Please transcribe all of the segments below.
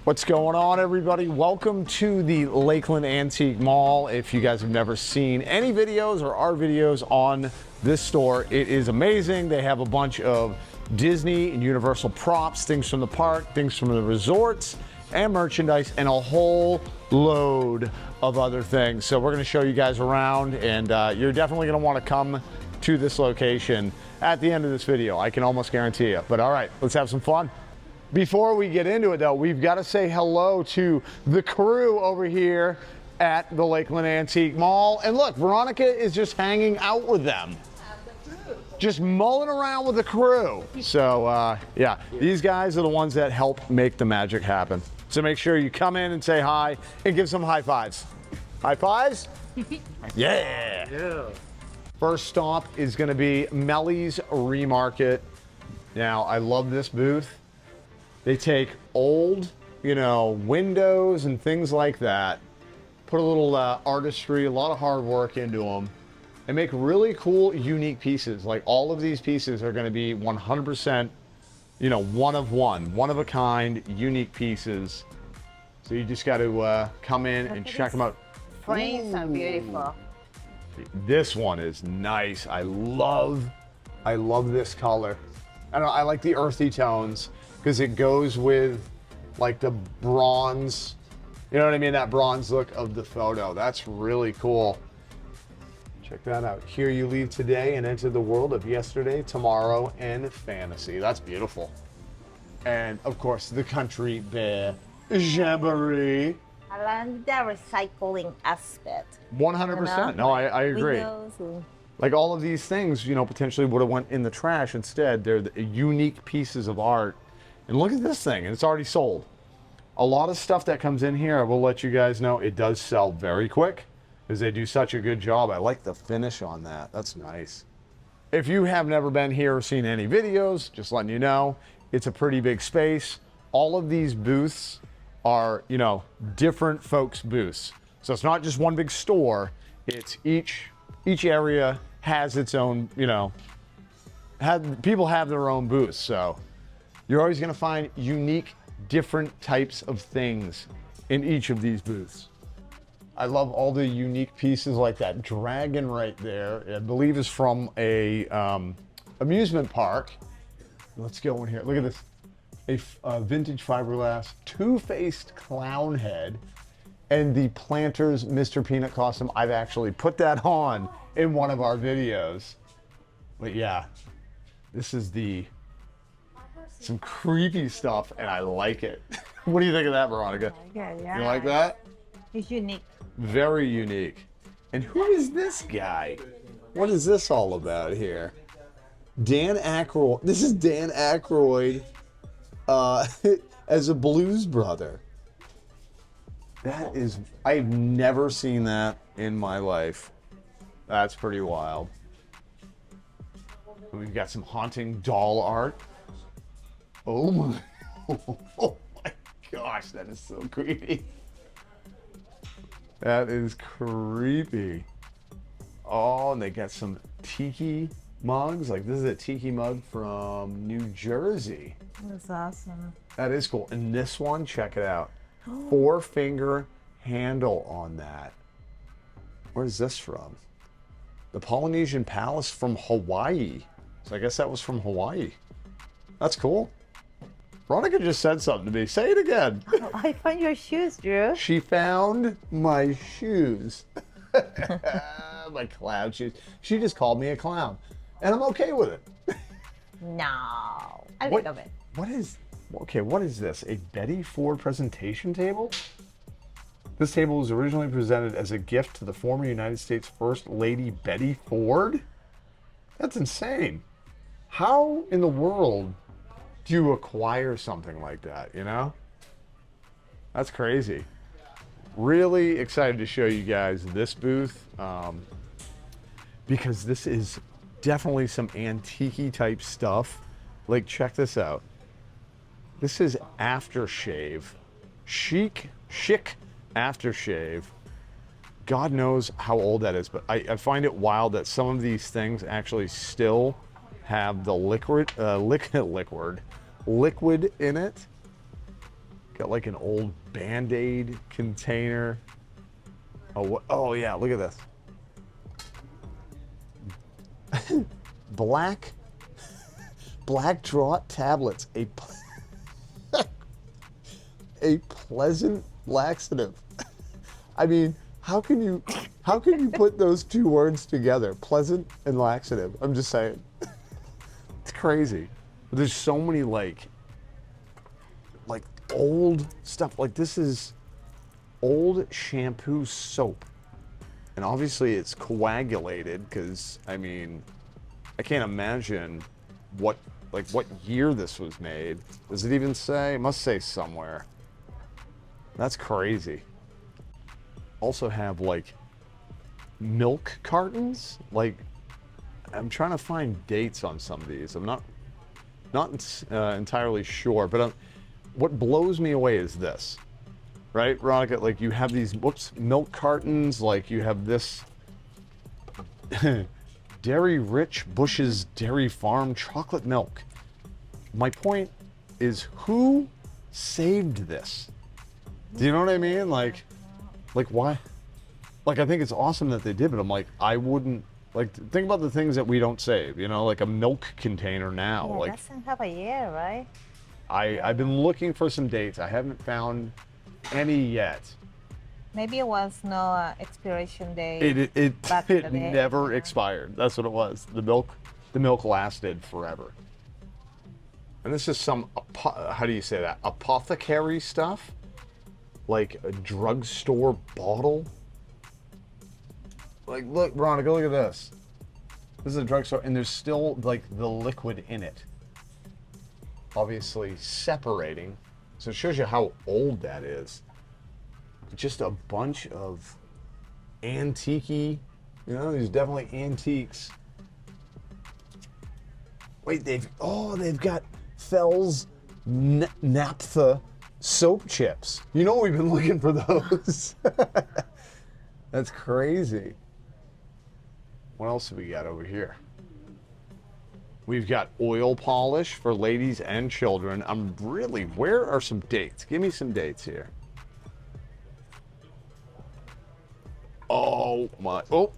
What's going on, everybody? Welcome to the Lakeland Antique Mall. If you guys have never seen any videos or our videos on this store, it is amazing. They have a bunch of Disney and Universal props, things from the park, things from the resorts, and merchandise, and a whole load of other things. So we're going to show you guys around, and you're definitely going to want to come to this location at the end of this video. I can almost guarantee you. But all right, let's have some fun. Before we get into it, though, we've got to say hello to the crew over here at the Lakeland Antique Mall. And look, Veronica is just hanging out with them. Just mulling around with the crew. So, yeah, these guys are the ones that help make the magic happen. So make sure you come in and say hi and give some high fives. High fives? Yeah. First stop is going to be Melly's Remarket. Now, I love this booth. They take old, windows and things like that, put a little artistry, a lot of hard work into them, and make really cool, unique pieces. Like all of these pieces are going to be 100%, one of a kind, unique pieces. So you just got to come in and check them out. Frames are beautiful. This one is nice. I love this color. I like the earthy tones, because it goes with like the bronze, you know what I mean? That bronze look of the photo. That's really cool. Check that out. Here you leave today and enter the world of yesterday, tomorrow, and fantasy. That's beautiful. And of course, the Country Bear Jamboree. I like the recycling aspect. 100%. No, I agree. Like all of these things, potentially would have went in the trash. Instead, they're the unique pieces of art. And look at this thing, and it's already sold. A lot of stuff that comes in here, I will let you guys know, it does sell very quick because they do such a good job. I like the finish on that. That's nice. If you have never been here or seen any videos, just letting you know, it's a pretty big space. All of these booths are, different folks' booths. So it's not just one big store. It's each area has its own, people have their own booths. So you're always going to find unique, different types of things in each of these booths. I love all the unique pieces like that dragon right there. I believe is from a amusement park. Let's go in here. Look at this. A vintage fiberglass, two-faced clown head, and the Planters Mr. Peanut costume. I've actually put that on in one of our videos. But yeah, this is some creepy stuff, and I like it. What do you think of that, Veronica? Yeah. You like that? It's unique. Very unique. And who is this guy? What is this all about here? Dan Aykroyd. This is Dan Aykroyd as a Blues Brother. That is, I've never seen that in my life. That's pretty wild. We've got some haunting doll art. Oh my gosh, that is so creepy. That is creepy. Oh, and they got some tiki mugs. Like this is a tiki mug from New Jersey. That's awesome. That is cool. And this one, check it out. 4-finger handle on that. Where is this from? The Polynesian Palace from Hawaii. So I guess that was from Hawaii. That's cool. Veronica just said something to me. Say it again. Oh, I found your shoes, Drew. She found my shoes. My clown shoes. She just called me a clown. And I'm okay with it. No. I think of it. What is this? A Betty Ford presentation table? This table was originally presented as a gift to the former United States First Lady Betty Ford? That's insane. How in the world do you acquire something like that, That's crazy. Really excited to show you guys this booth because this is definitely some antique-y type stuff. Like, check this out. This is aftershave. Chic aftershave. God knows how old that is, but I find it wild that some of these things actually still have the liquid in it. Got like an old Band-Aid container. Oh yeah, look at this. Black draught tablets. A pleasant laxative. I mean, how can you put those two words together? Pleasant and laxative. I'm just saying. It's crazy. But there's so many like old stuff. Like this is old shampoo soap. And obviously it's coagulated because I mean, I can't imagine what year this was made. Does it even say? It must say somewhere. That's crazy. Also have like milk cartons. Like I'm trying to find dates on some of these. I'm not entirely sure, but what blows me away is this, right, Veronica? Like you have these milk cartons. Like you have this Dairy Rich Bush's Dairy Farm chocolate milk. My point is, who saved this? Do you know what I mean? Like why? Like I think it's awesome that they did, but I'm like, I wouldn't. Like think about the things that we don't save. You know, like a milk container now. Yeah, Like doesn't have a year, right? I've been looking for some dates. I haven't found any yet. Maybe it was no expiration date. It never expired. That's what it was. The milk lasted forever. And this is some how do you say that? Apothecary stuff, like a drugstore bottle. Like look, Veronica, look at this. This is a drugstore, and there's still like the liquid in it. Obviously separating, so it shows you how old that is. Just a bunch of antique-y, you know, there's definitely antiques. Wait, they've got Fells Naphtha soap chips. You know we've been looking for those. That's crazy. What else have we got over here? We've got oil polish for ladies and children. Where are some dates? Give me some dates here. Oh,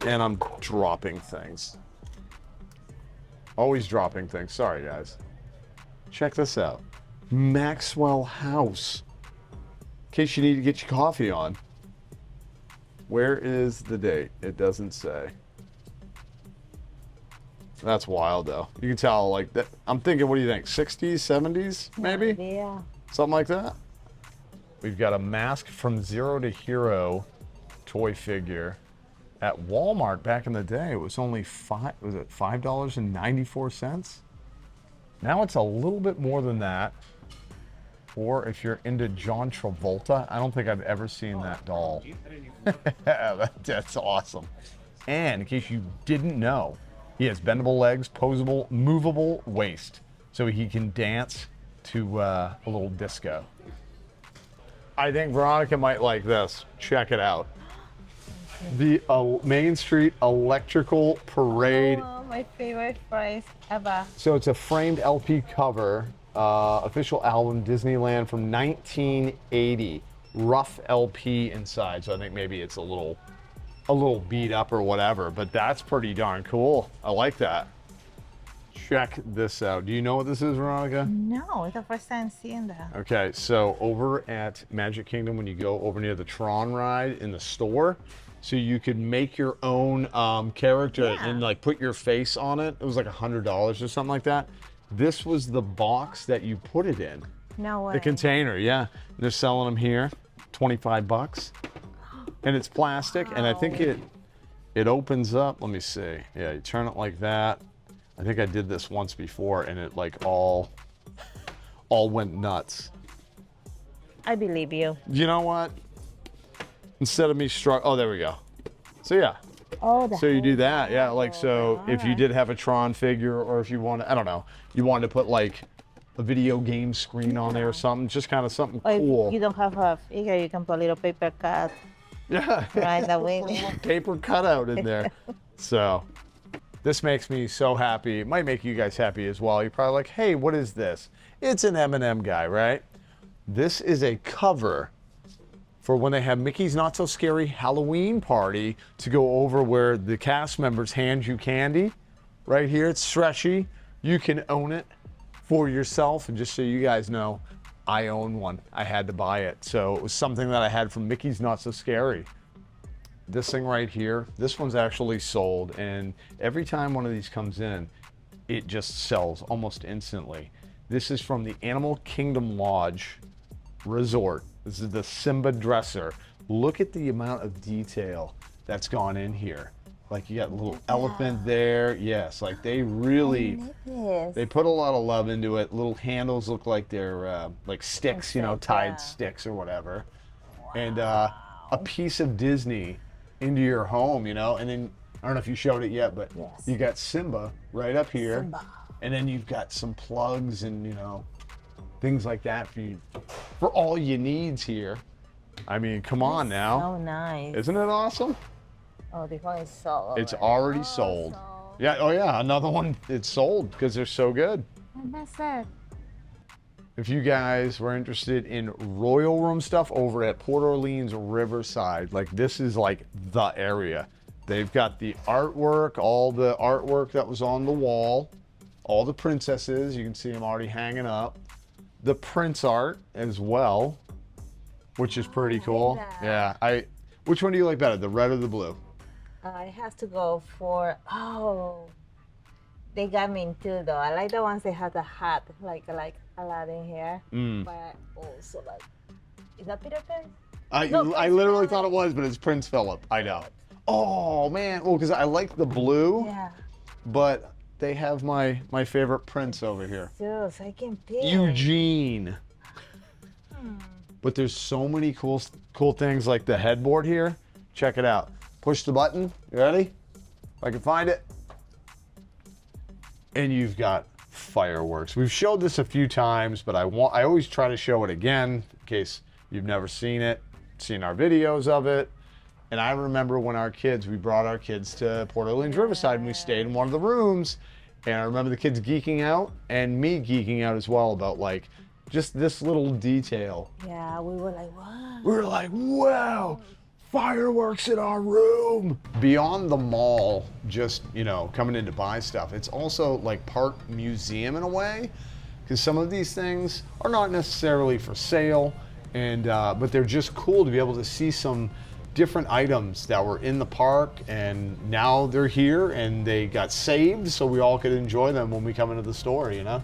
and I'm dropping things. Always dropping things. Sorry, guys. Check this out. Maxwell House. In case you need to get your coffee on. Where is the date? It doesn't say. That's wild, though. You can tell, like, that. I'm thinking, what do you think? 60s, 70s, maybe? Yeah. Something like that? We've got a Mask from Zero to Hero toy figure at Walmart back in the day. It was only $5.94? Now it's a little bit more than that. Or if you're into John Travolta, I don't think I've ever seen that doll. That's awesome. And in case you didn't know, he has bendable legs, posable, movable waist, so he can dance to a little disco. I think Veronica might like this. Check it out. The Main Street Electrical Parade. Oh, my favorite prize ever. So it's a framed LP cover, official album Disneyland from 1980. Rough LP inside, so I think maybe it's a little beat up or whatever, but that's pretty darn cool. I like that. Check this out. Do you know what this is, Veronica? No, it's the first time seeing that. Okay, so over at Magic Kingdom, when you go over near the Tron ride in the store, so you could make your own character and like put your face on it. It was like $100 or something like that. This was the box that you put it in. No way. The container, yeah. They're selling them here, 25 bucks. And it's plastic, and I think it opens up. Let me see. Yeah, you turn it like that. I think I did this once before, and it like all went nuts. I believe you. You know what? Instead of me oh, there we go. So yeah. Oh, so you do that, yeah. Like so, if you did have a Tron figure, or if you want, I don't know, you wanted to put like a video game screen on there or something, just kind of something Or cool. if you don't have a figure, you can put a little paper cut. Yeah. Right, that way. Put a little paper cutout in there. So this makes me so happy. It might make you guys happy as well. You're probably like, hey, what is this? It's an M&M guy, right? This is a cover for when they have Mickey's Not So Scary Halloween Party to go over where the cast members hand you candy. Right here, it's stretchy. You can own it for yourself. And just so you guys know, I own one. I had to buy it. So it was something that I had from Mickey's Not So Scary. This thing right here, this one's actually sold. And every time one of these comes in, it just sells almost instantly. This is from the Animal Kingdom Lodge Resort. This is the Simba dresser. Look at the amount of detail that's gone in here. Like you got a little elephant there. Yes, like they really, they put a lot of love into it. Little handles look like they're like sticks, you know, tied sticks or whatever. And a piece of Disney into your home, you know. And then, I don't know if you showed it yet, but you got Simba right up here. And then you've got some plugs and, you know, things like that for you, for all your needs here. I mean, come on now. So nice. Isn't it awesome? Oh, this one is sold. It's already sold. Yeah, oh yeah, another one, it's sold because they're so good. And that's it. If you guys were interested in Royal Room stuff over at Port Orleans Riverside, like this is like the area. They've got the artwork, all the artwork that was on the wall, all the princesses, you can see them already hanging up. The Prince art as well, which is pretty cool. Yeah, which one do you like better, the red or the blue? It has to go for, they got me in two though. I like the ones that have the hat, like Aladdin here. But also like, is that Peter Pan? I literally thought it was, but it's Prince Philip. I know. Oh man, well, because I like the blue. Yeah. But they have my favorite prince over here. So I can pick. Eugene. But there's so many cool things like the headboard here. Check it out. Push the button. You ready? If I can find it. And you've got fireworks. We've showed this a few times, but I always try to show it again in case you've never seen it, seen our videos of it. And I remember when we brought our kids to Port Orleans Riverside and we stayed in one of the rooms. And I remember the kids geeking out and me geeking out as well about like just this little detail. Yeah, we were like, wow. We were like, wow, fireworks in our room. Beyond the mall, just, you know, coming in to buy stuff, it's also like part museum in a way, because some of these things are not necessarily for sale, and but they're just cool to be able to see some different items that were in the park and now they're here and they got saved so we all could enjoy them when we come into the store, you know?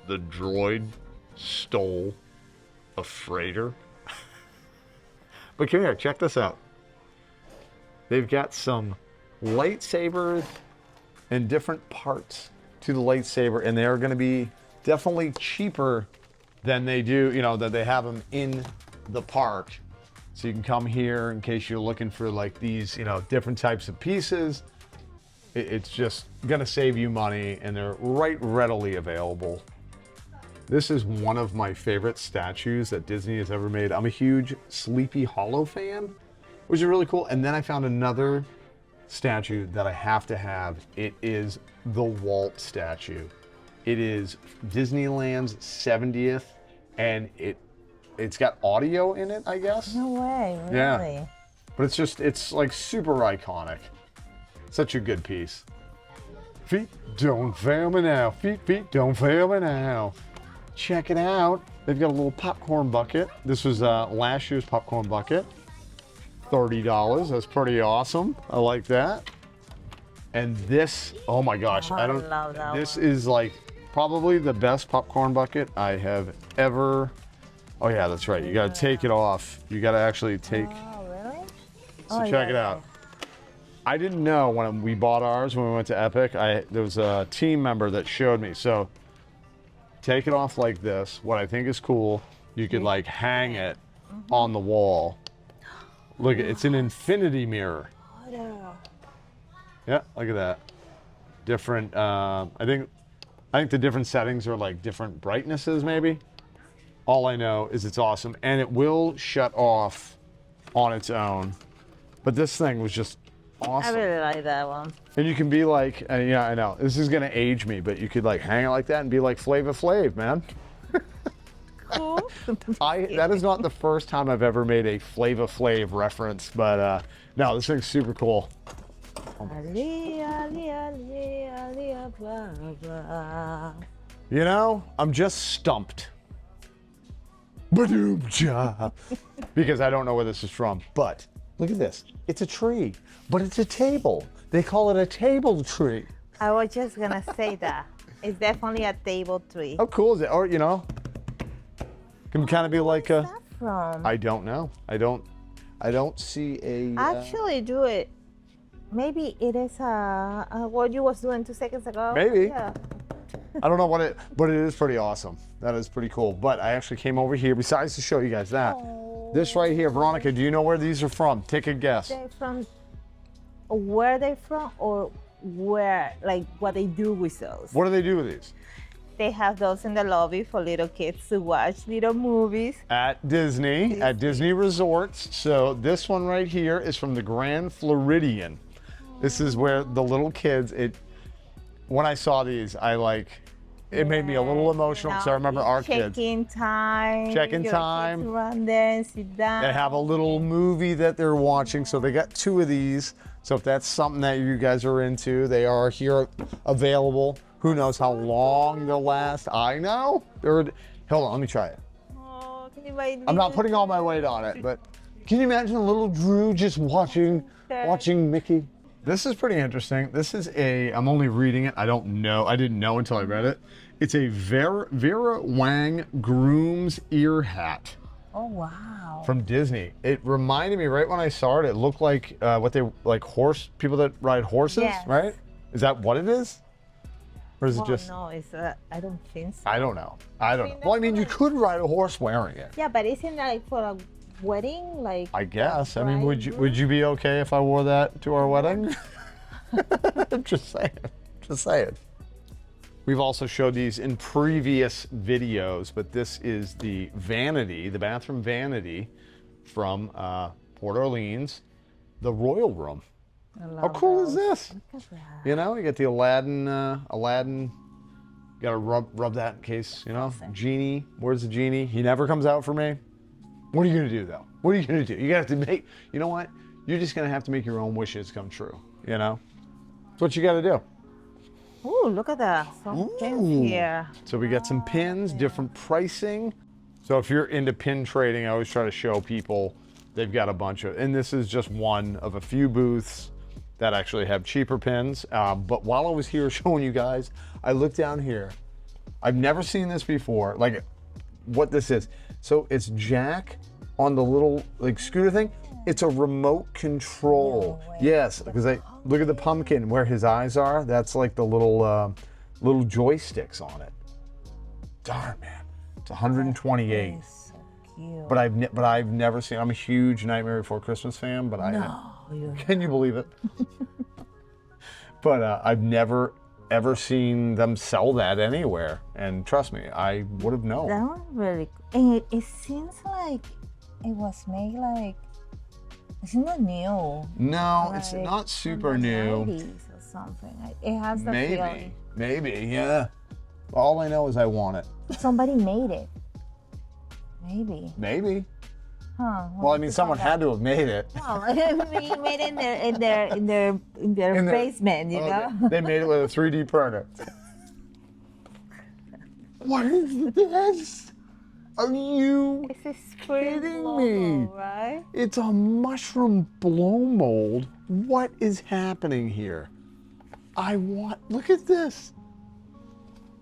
The droid stole a freighter. But come here, check this out. They've got some lightsabers and different parts to the lightsaber, and they're going to be definitely cheaper than they do, you know, that they have them in the park. So you can come here in case you're looking for like these, you know, different types of pieces. It's just gonna save you money and they're right readily available. This is one of my favorite statues that Disney has ever made. I'm a huge Sleepy Hollow fan, which is really cool. And then I found another statue that I have to have. It is the Walt statue. It is Disneyland's 70th and it's got audio in it, I guess. No way, really? Yeah. But it's like super iconic. Such a good piece. Feet don't fail me now. Feet don't fail me now. Check it out. They've got a little popcorn bucket. This was last year's popcorn bucket. $30. That's pretty awesome. I like that. And this, oh my gosh, I love that this one. is like probably the best popcorn bucket I have ever. Oh yeah, that's right. You gotta take it off. You gotta actually take. Oh, really? So check it out. I didn't know when we bought ours when we went to Epic. There was a team member that showed me. So take it off like this. What I think is cool, you could like hang it on the wall. Look, it's an infinity mirror. Yeah, look at that. Different. I think the different settings are like different brightnesses, maybe. All I know is it's awesome, and it will shut off on its own. But this thing was just awesome. I really like that one. And you can be like, yeah, I know this is gonna age me, but you could like hang it like that and be like Flava Flav, man. cool. That is not the first time I've ever made a Flava Flav reference, but no, this thing's super cool. You know, I'm just stumped. Ba-doom-cha. Because I don't know where this is from. But look at this. It's a tree, but it's a table. They call it a table tree. I was just gonna say that. It's definitely a table tree. How cool is it? Or, you know, can kind of be like a. Where's that from? I don't know. I don't see a. Actually, do it. Maybe it is what you was doing 2 seconds ago. Maybe. Yeah. I don't know what it, but it is pretty awesome. That is pretty cool. But I actually came over here, besides to show you guys that. This right here, Veronica, do you know where these are from? Take a guess. They're from where they're from or where, like what they do with those. What do they do with these? They have those in the lobby for little kids to watch little movies. At Disney Resorts. So this one right here is from the Grand Floridian. This is where the little kids, when I saw these, it made me a little emotional because I remember our kids. Check-in time. Check-in time. Kids run there and sit down. They have a little movie that they're watching, so they got 2 of these. So if that's something that you guys are into, they are here available. Who knows how long they'll last? I know. Hold on, let me try it. Oh, can you buy I'm not putting all my weight on it, but can you imagine a little Drew just watching Mickey? This is pretty interesting. This is I'm only reading it. I don't know. I didn't know until I read it. It's a Vera Wang groom's ear hat. Oh, wow. From Disney. It reminded me right when I saw it, it looked like people that ride horses, yes. Right? Is that what it is? Or is it Oh, just? no, I don't think so. I don't know. Well, I mean, you could ride a horse wearing it. Yeah, but isn't that like for a wedding? Like. I guess. I mean, Right. would you be okay if I wore that to our wedding? I'm just saying. We've also showed these in previous videos, but this is the bathroom vanity from Port Orleans, the Royal Room. How cool is this? Look at that. You know, you get the Aladdin, gotta rub that in case, you know, Genie, where's the Genie? He never comes out for me. What are you gonna do though? What are you gonna do? You have to you know what? You're just gonna have to make your own wishes come true, you know? That's what you gotta do. Ooh, look at that. Some pins here. So we got some pins, different pricing. So if you're into pin trading, I always try to show people they've got a bunch of, and this is just one of a few booths that actually have cheaper pins. But while I was here showing you guys, I looked down here. I've never seen this before, like what this is. So it's Jack on the little scooter thing. It's a remote control. No way. Yes, because look at the pumpkin where his eyes are. That's like the little joysticks on it. Darn, man, it's 128. So cute. But I've never seen. I'm a huge Nightmare Before Christmas fan, but can you believe it? But I've never ever seen them sell that anywhere, and trust me, I would have known. That one really. And it seems like it was made like. It's not new. No, Like it's not super from the new. 90s or something. It has the feeling. Maybe, yeah. All I know is I want it. Somebody made it. Maybe. Huh. Well, I mean, someone had to have made it. Well, we made it in their basement, you know. They made it with a 3D printer. What is this? Are you This is pretty kidding logo, me? right? It's a mushroom blow mold. What is happening here? Look at this.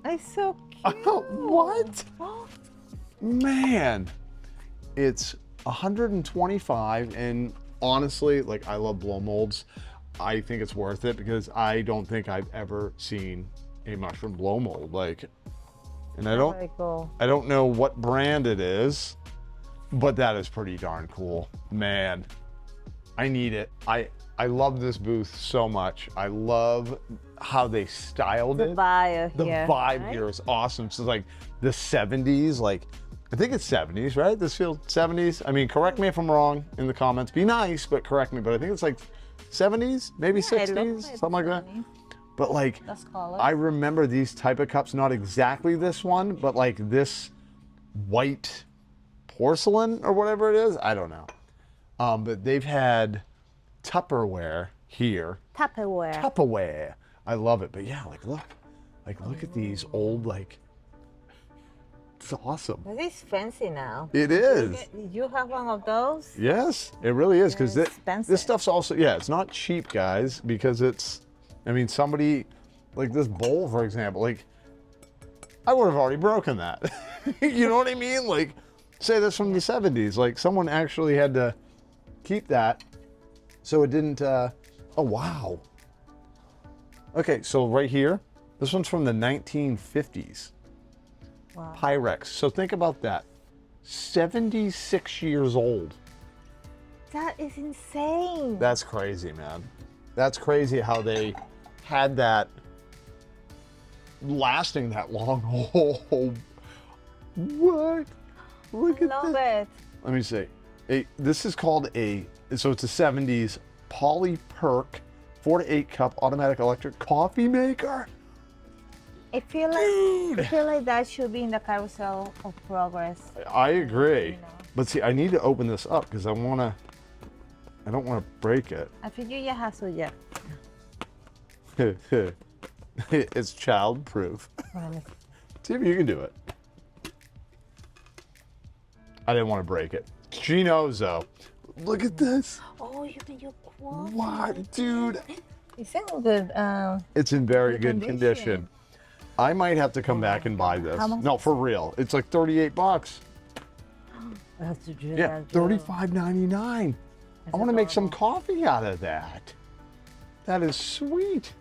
It's so cute. What? Man, it's 125, and honestly, I love blow molds. I think it's worth it because I don't think I've ever seen a mushroom blow mold. And I don't know what brand it is, but that is pretty darn cool. Man, I need it. I love this booth so much. I love how they styled it. The vibe Here is awesome. So the 70s, I think it's 70s, right? This feels 70s. I mean, correct me if I'm wrong in the comments. Be nice, but correct me. But I think it's 70s, maybe 60s, something like that. But That's color. I remember these type of cups, not exactly this one, but this white porcelain or whatever it is. I don't know. But they've had Tupperware here. Tupperware. Tupperware. I love it. But yeah, look at these old, it's awesome. This is fancy now. It is. Did you have one of those? Yes, it really is, because expensive. this stuff's also, yeah, it's not cheap, guys, because it's, I mean, somebody, like this bowl, for example, I would have already broken that. You know what I mean? Say this from the 70s, someone actually had to keep that so it didn't, oh, wow. Okay, so right here, this one's from the 1950s. Wow. Pyrex. So think about that. 76 years old. That is insane. That's crazy, man. That's crazy how they had that lasting that long. Oh, what? Look at Love that. it. Let me see. This is called so it's a 70s Poly Perk 4 to 8 cup automatic electric coffee maker. I feel like that should be in the carousel of progress. I agree. You know. But see, I need to open this up because I don't want to break it. I figure you have to, yeah. It's child proof. See if you can do it. I didn't want to break it. She knows though. Look at this. Oh, you can your quality. What, dude? It's in good. It's in very good condition. condition. I might have to come back and buy this. How much? No, for real. It's like $38. I have to do Yeah, that, too. $35.99. I want to make some coffee out of that. That is sweet.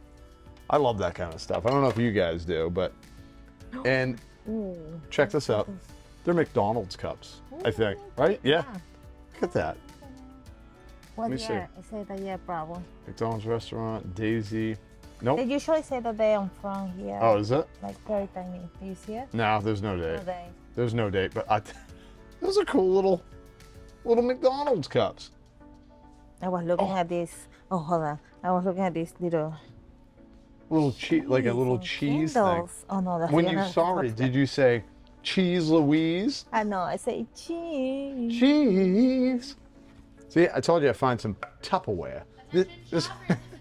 I love that kind of stuff. I don't know if you guys do, but and Ooh. check this out. They're McDonald's cups, I think, right? Yeah. Look at that. What me see. year? I say the year, probably. McDonald's restaurant, Daisy. Nope. They usually say the day on front here. Oh, is it? Like very tiny. Do you see it? No, there's no date. No day. There's no date, but those are cool little McDonald's cups. I was looking at this. Oh, hold on. I was looking at this little. Little cheese, like a little cheese thing. candles. Oh no, that's When you saw it, did you say Cheese Louise? I know. I say cheese. Cheese. See, I told you I find some Tupperware. Attention shoppers, this is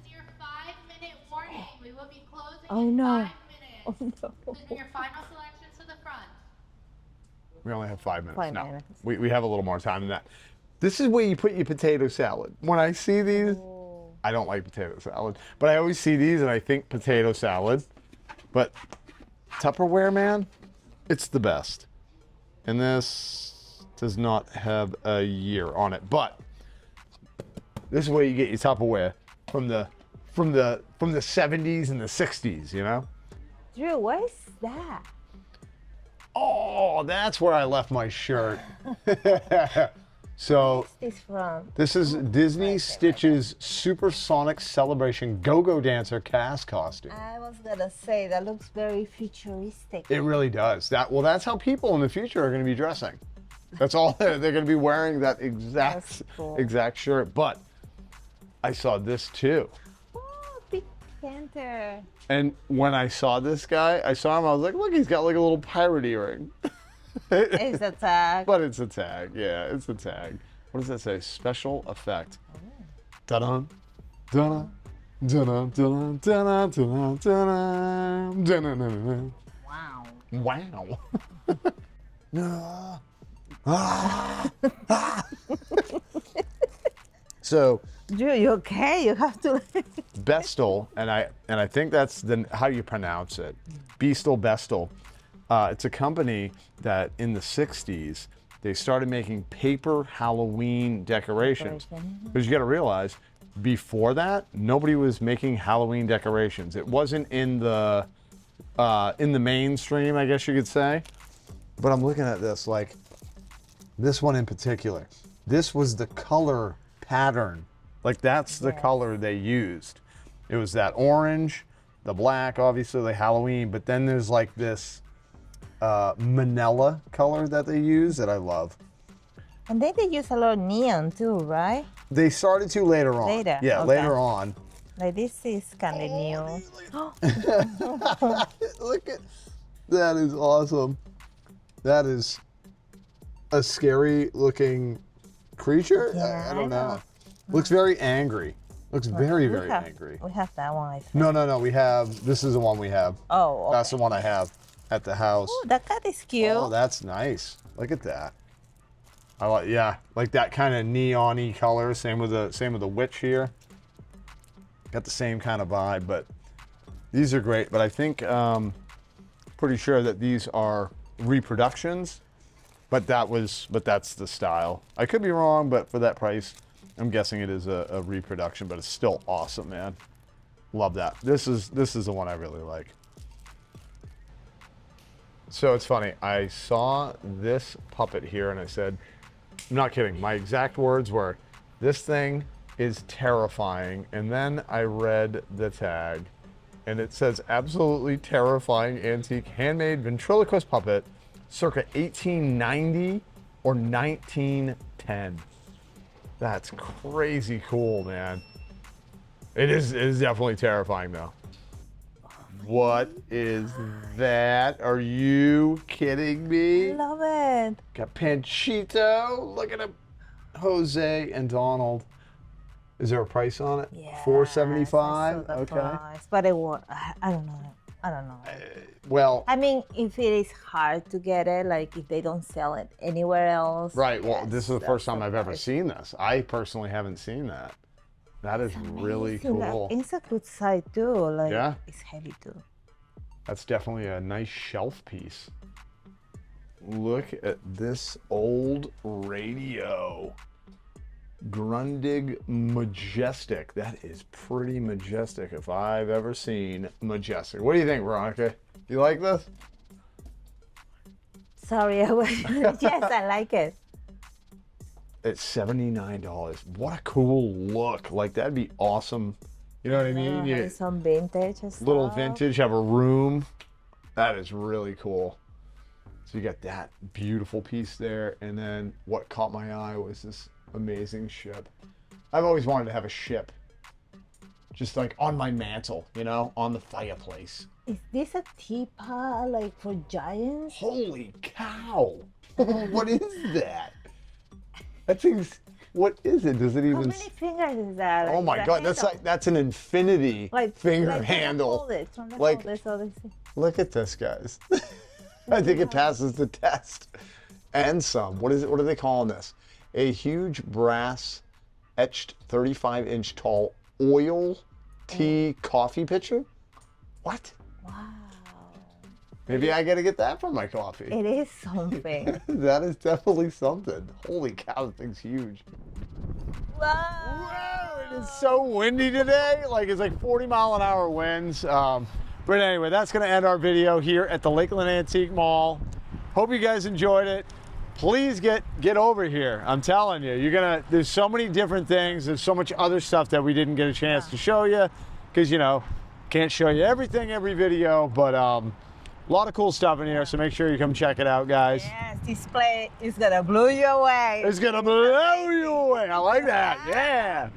your 5-minute warning. We will be closing Oh, in no. 5 minutes. Oh no. Send your final selections to the front. We only have 5 minutes. 5 No, minutes. we have a little more time than that. This is where you put your potato salad. When I see these, I don't like potato salad, but I always see these and I think potato salad. But Tupperware, man, it's the best. And this does not have a year on it, but this is where you get your Tupperware from the 70s and the 60s, you know? Drew, what is that? Oh, that's where I left my shirt. So What's this from? this is Disney Stitch's Supersonic Celebration Go-Go Dancer cast costume. I was gonna say that looks very futuristic. It really does. That's how people in the future are going to be dressing. That's all they're going to be wearing, that That's cool. exact shirt. But I saw this too. Oh, big panther. And when I saw this guy, I saw him, I was like, look, he's got like a little pirate earring. It's a tag. But it's a tag. Yeah, it's a tag. What does that say? Special effect. Dun-dun, dun-dun, dun-dun, dun-dun, dun-dun, dun-dun, dun-dun, dun-dun, dun-dun. Wow. Wow. So Drew, you okay? You have to. Bestel, and I think that's how you pronounce it. Bestel. It's a company that in the 60s, they started making paper Halloween decorations. Because you got to realize, before that, nobody was making Halloween decorations. It wasn't in the mainstream, I guess you could say. But I'm looking at this, like this one in particular. This was the color pattern. Like that's the color they used. It was that orange, the black, obviously the Halloween, but then there's like this manila color that they use that I love. And then they use a lot of neon too, right? They started to later on. Later, Yeah, okay. later on. Like this is kind of new. Look at that, is awesome. That is a scary looking creature? Yeah, I don't I know. know. Looks very angry. Looks very, We very have- angry. We have that one, I think. No, we have, this is the one we have. Oh, okay. That's the one I have at the house. Ooh, that cat is cute. Oh, that's nice. Look at that. I like, yeah, like that kind of neon-y color. Same with the witch here. Got the same kind of vibe, but these are great. But I think, pretty sure that these are reproductions, but that's the style. I could be wrong, but for that price, I'm guessing it is a reproduction, but it's still awesome, man. Love that. This is the one I really like. So it's funny. I saw this puppet here and I said, I'm not kidding. My exact words were, this thing is terrifying. And then I read the tag and it says absolutely terrifying antique handmade ventriloquist puppet circa 1890 or 1910. That's crazy cool, man. It is definitely terrifying though. What is that? Are you kidding I me? love it. Got Panchito. Look at him. Jose and Donald. Is there a price on it? Yeah. $4.75. Okay. Price, but it was, I don't know. I don't know. Well, I mean, if it is hard to get it, like if they don't sell it anywhere else. right. Well, yes, this is the that's first time I've ever price. seen this. I personally haven't seen that. That is really Amazing. Like, cool. it's a good size too. Like, Yeah. it's heavy too. That's definitely a nice shelf piece. Look at this old radio. Grundig Majestic. That is pretty majestic if I've ever seen majestic. What do you think, Veronica? You like this? Sorry, I was. Yes, I like it. It's $79. What a cool look. Like, that'd be awesome. You know what I mean? Yeah, You- some vintage and little stuff. vintage, have a room. That is really cool. So you got that beautiful piece there. And then what caught my eye was this amazing ship. I've always wanted to have a ship. Just like on my mantle, you know, on the fireplace. Is this a teapot like for giants? Holy cow. What is that? That thing's, what is it? Does it How even... many fingers is that? Oh my Like, God, the that's handle? like, that's an infinity finger like handle. Hold it, from the Like- hold it, so this is- Look at this, guys. I think it passes the test. And some. What is it? What are they calling this? A huge brass etched 35-inch tall oil tea coffee pitcher? What? Wow. Maybe I gotta get that for my coffee. It is something. That is definitely something. Holy cow, that thing's huge. Wow. Whoa, it is so windy today. Like, it's like 40-mile-an-hour winds. But anyway, that's going to end our video here at the Lakeland Antique Mall. Hope you guys enjoyed it. Please get over here. I'm telling you, there's so many different things. There's so much other stuff that we didn't get a chance to show you because, you know, can't show you everything every video, but a lot of cool stuff in here. So make sure you come check it out, guys. Yes, display is gonna blow you away. It's gonna blow you away. I like that. Yeah.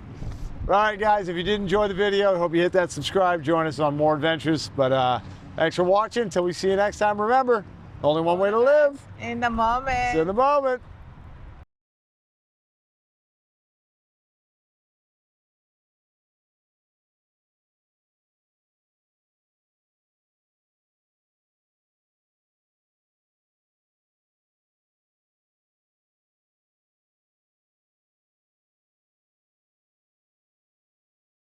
All right, guys, if you did enjoy the video, I hope you hit that subscribe, join us on more adventures. But thanks for watching. Until we see you next time, remember, only one way to live. In the moment. See you in the moment.